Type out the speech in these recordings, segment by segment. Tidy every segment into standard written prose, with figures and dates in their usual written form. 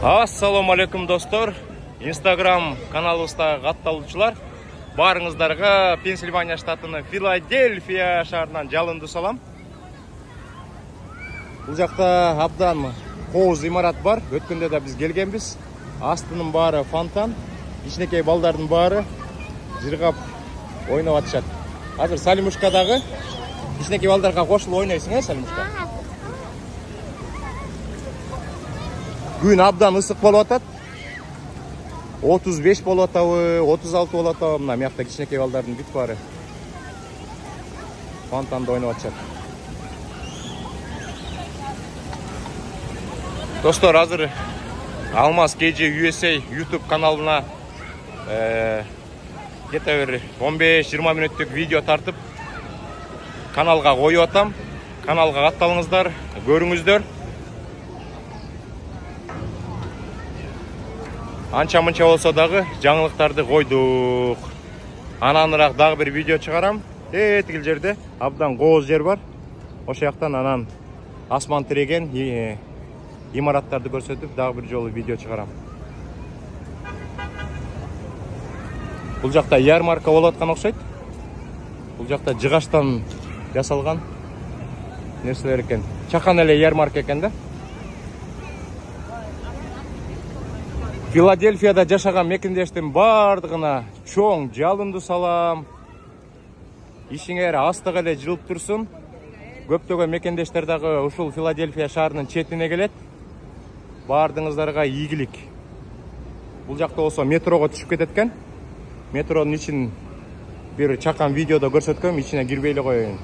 Ассаламу алейкум достор. Инстаграм каналыбызда катталуучулар. Барыңыздарга Пенсильвания штатынын Филадельфия шаарынан жалынды салам. Бул жакта абдан кооз имарат бар. Өткөндө да биз келгенбиз. Астынын баары фонтан, ичинекей балдардын баары жыргап ойноп атышат. Азыр Салимушкадагы ичинекей балдарга кошулуп ойнойсуң, Салимушка? Күн абдан ысык болуп атат. 35 болуп атабы, 36 болуп атабы. Мына мыякта кичинекей балдардын бүт баары фонтанда ойноп атышат. Достор, азыр Алмаз KG USA YouTube каналына где-то бир 15-20 мүнөттүк видео тартып каналга коюп атам. Каналга катталыңыздар, көрүңүздөр. Анча-мынча болсо дагы жаңылыктарды койдук. Ананыраак дагы бир видео чыгарам. Тигил жерде абдан кооз жер бар. Ошол жактан анан асман тиреген имараттарды көрсөтүп дагы бир жолу видео чыгарам. Бул жакта ярмарка болуп аткан окшойт. Бул жакта жыгачтан жасалган нерселер экен. Чакан эле ярмарка экен да. Филадельфияда жашаган мекендештин бардыгына чоң жалынды салам. Ишиңер астык эле жылып турсун. Көптөгөн мекендештер дагы ушул Филадельфия шаарынын четине келет. Бардыңыздарга ийгилик. Бул жакта болсо метрого түшүп кетет экен. Метронун ичин бир чакан видеодо көрсөткөм, ичине кирбей эле коеюн.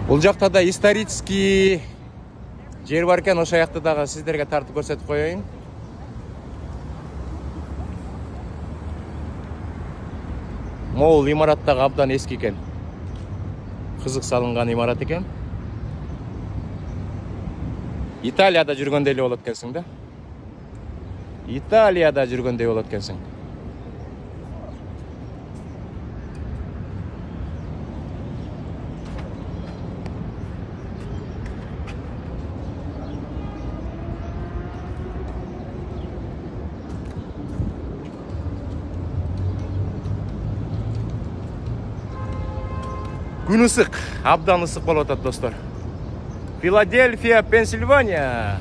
Бул жакта да исторический жер бар экен, ошол жакты дагы сиздерге тартып көрсөтүп коеюн. Могул имарат дагы абдан эски экен. Кызык салынган имарат экен. Италияда жүргөндөй эле болот экенсиң да. Италияда жүргөндөй болот экенсиң. Күн ысык, абдан ысык болуп атат достор. Филадельфия, Пенсильвания.